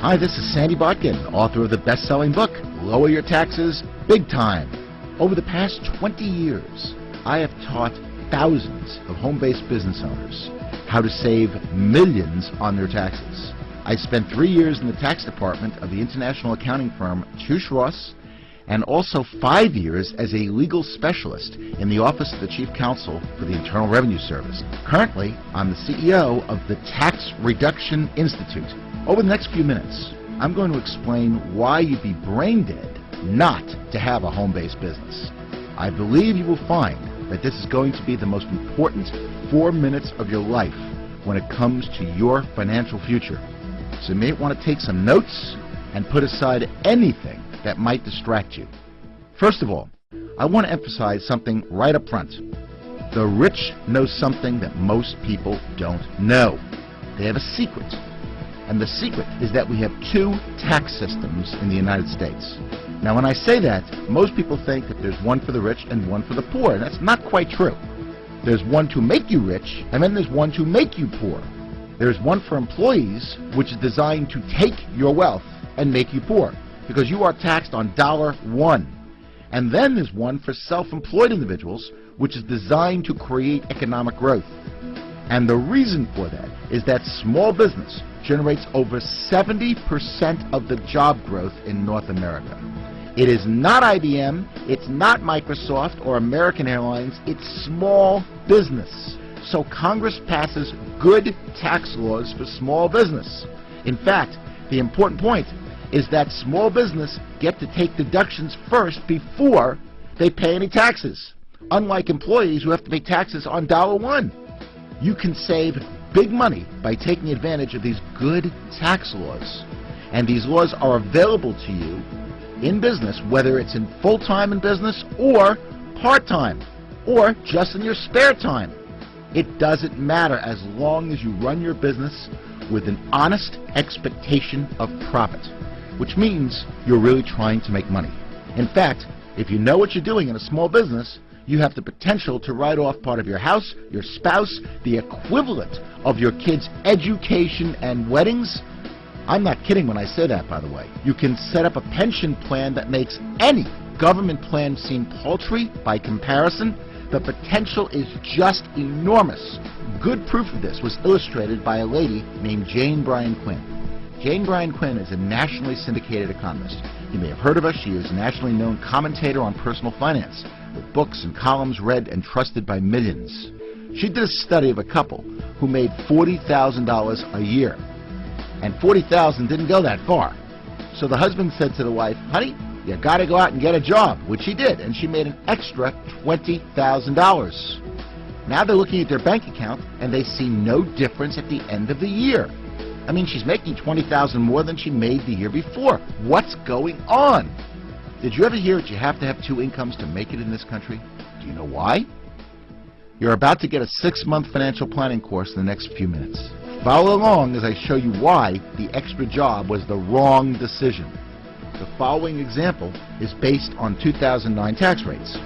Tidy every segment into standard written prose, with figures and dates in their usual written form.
Hi, this is Sandy Botkin, author of the best-selling book, Lower Your Taxes Big Time. Over the past 20 years, I have taught thousands of home-based business owners how to save millions on their taxes. I spent 3 years in the tax department of the international accounting firm Touche Ross, and also 5 years as a legal specialist in the Office of the Chief Counsel for the Internal Revenue Service. Currently, I'm the CEO of the Tax Reduction Institute. Over the next few minutes, I'm going to explain why you'd be brain dead not to have a home-based business. I believe you will find that this is going to be the most important 4 minutes of your life when it comes to your financial future. So you may want to take some notes and put aside anything that might distract you. First of all, I want to emphasize something right up front. The rich know something that most people don't know. They have a secret. And the secret is that we have 2 tax systems in the United States. Now, when I say that, most people think that there's one for the rich and one for the poor, and that's not quite true. There's one to make you rich, and then there's one to make you poor. There's one for employees, which is designed to take your wealth and make you poor, because you are taxed on $1. And then there's one for self-employed individuals, which is designed to create economic growth. And the reason for that is that small business generates over 70% of the job growth in North America. It is not IBM, it's not Microsoft or American Airlines, it's small business. So Congress passes good tax laws for small business. In fact, the important point is that small business get to take deductions first before they pay any taxes, unlike employees who have to pay taxes on $1. You can save big money by taking advantage of these good tax laws. And these laws are available to you in business, whether it's in full-time in business or part-time or just in your spare time. It doesn't matter as long as you run your business with an honest expectation of profit, which means you're really trying to make money. In fact, if you know what you're doing in a small business, you have the potential to write off part of your house, your spouse, the equivalent of your kids' education and weddings. I'm not kidding when I say that, by the way. You can set up a pension plan that makes any government plan seem paltry by comparison. The potential is just enormous. Good proof of this was illustrated by a lady named Jane Bryan Quinn. Jane Bryan Quinn is a nationally syndicated economist. You may have heard of her. She is a nationally known commentator on personal finance, with books and columns read and trusted by millions. She did a study of a couple who made $40,000 a year. And $40,000 didn't go that far. So the husband said to the wife, "Honey, you got to go out and get a job," which she did, and she made an extra $20,000. Now they're looking at their bank account, and they see no difference at the end of the year. I mean, she's making $20,000 more than she made the year before. What's going on? Did you ever hear that you have to have 2 incomes to make it in this country? Do you know why? You're about to get a 6-month financial planning course in the next few minutes. Follow along as I show you why the extra job was the wrong decision. The following example is based on 2009 tax rates.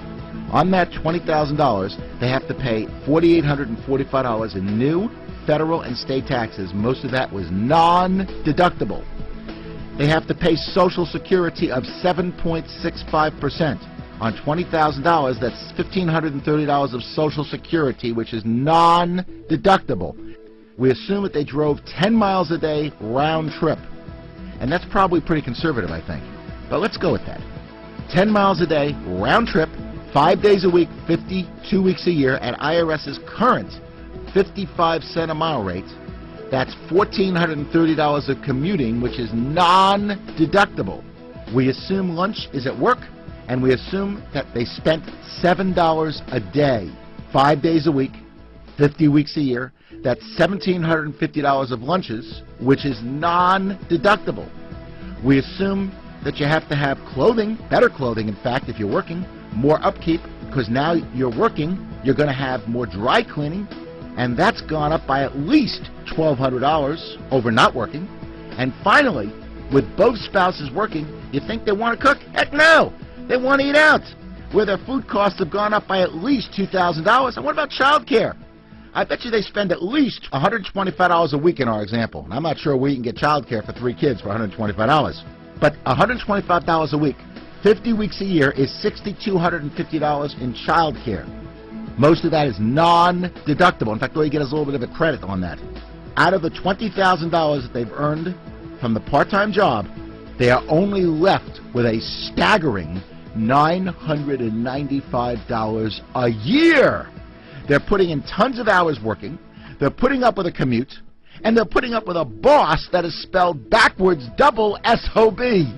On that $20,000, they have to pay $4,845 in new federal and state taxes. Most of that was non-deductible. They have to pay Social Security of 7.65%. On $20,000, that's $1,530 of Social Security, which is non-deductible. We assume that they drove 10 miles a day round trip. And that's probably pretty conservative, I think. But let's go with that. 10 miles a day round trip, 5 days a week, 52 weeks a year, at IRS's current 55-cent a mile rate. That's $1,430 of commuting, which is non-deductible. We assume lunch is at work, and we assume that they spent $7 a day, 5 days a week, 50 weeks a year. That's $1,750 of lunches, which is non-deductible. We assume that you have to have clothing, better clothing, in fact, if you're working, more upkeep, because now you're working, you're going to have more dry cleaning, and that's gone up by at least $1,200 over not working. And finally, with both spouses working, you think they want to cook? Heck no! They want to eat out, where their food costs have gone up by at least $2,000. And what about child care? I bet you they spend at least $125 a week in our example. And I'm not sure we can get child care for 3 kids for $125. But $125 a week, 50 weeks a year is $6,250 in child care. Most of that is non-deductible. In fact, all you get is a little bit of a credit on that. Out of the $20,000 that they've earned from the part-time job, they are only left with a staggering $995 a year. They're putting in tons of hours working, they're putting up with a commute, and they're putting up with a boss that is spelled backwards double S-O-B.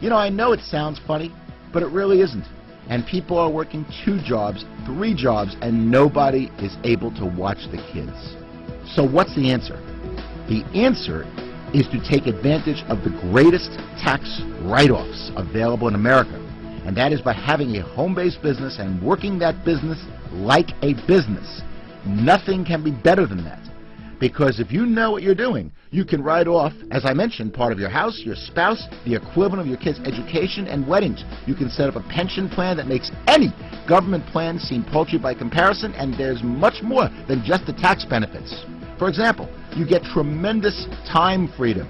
You know, I know it sounds funny, but it really isn't. And people are working 2 jobs, 3 jobs, and nobody is able to watch the kids. So what's the answer? The answer is to take advantage of the greatest tax write-offs available in America. And that is by having a home-based business and working that business like a business. Nothing can be better than that. Because if you know what you're doing, you can write off, as I mentioned, part of your house, your spouse, the equivalent of your kids' education and weddings. You can set up a pension plan that makes any government plan seem paltry by comparison, and there's much more than just the tax benefits. For example, you get tremendous time freedom.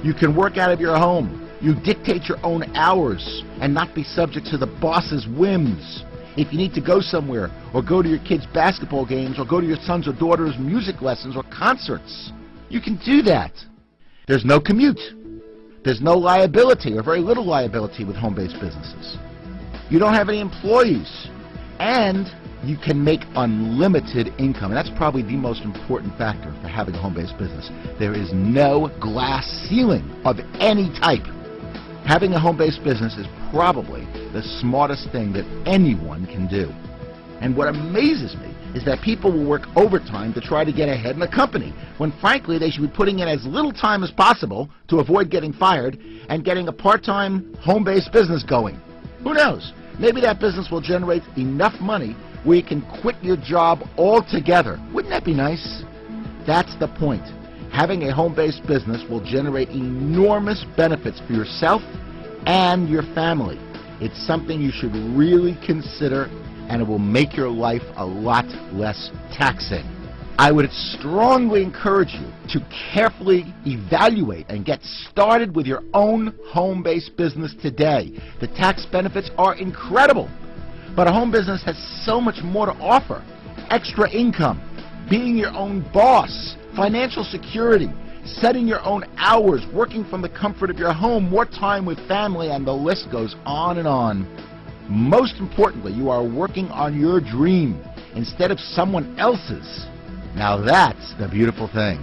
You can work out of your home. You dictate your own hours and not be subject to the boss's whims. If you need to go somewhere, or go to your kids' basketball games, or go to your son's or daughter's music lessons or concerts, you can do that. There's no commute. There's no liability, or very little liability with home-based businesses. You don't have any employees. And you can make unlimited income. And that's probably the most important factor for having a home-based business. There is no glass ceiling of any type. Having a home-based business is probably the smartest thing that anyone can do. And what amazes me is that people will work overtime to try to get ahead in the company, when frankly they should be putting in as little time as possible to avoid getting fired and getting a part-time home-based business going. Who knows? Maybe that business will generate enough money where you can quit your job altogether. Wouldn't that be nice? That's the point. Having a home-based business will generate enormous benefits for yourself and your family. It's something you should really consider, and it will make your life a lot less taxing. I would strongly encourage you to carefully evaluate and get started with your own home-based business today. The tax benefits are incredible, but a home business has so much more to offer. Extra income, being your own boss, financial security, setting your own hours, working from the comfort of your home, more time with family, and the list goes on and on. Most importantly, you are working on your dream instead of someone else's. Now that's the beautiful thing.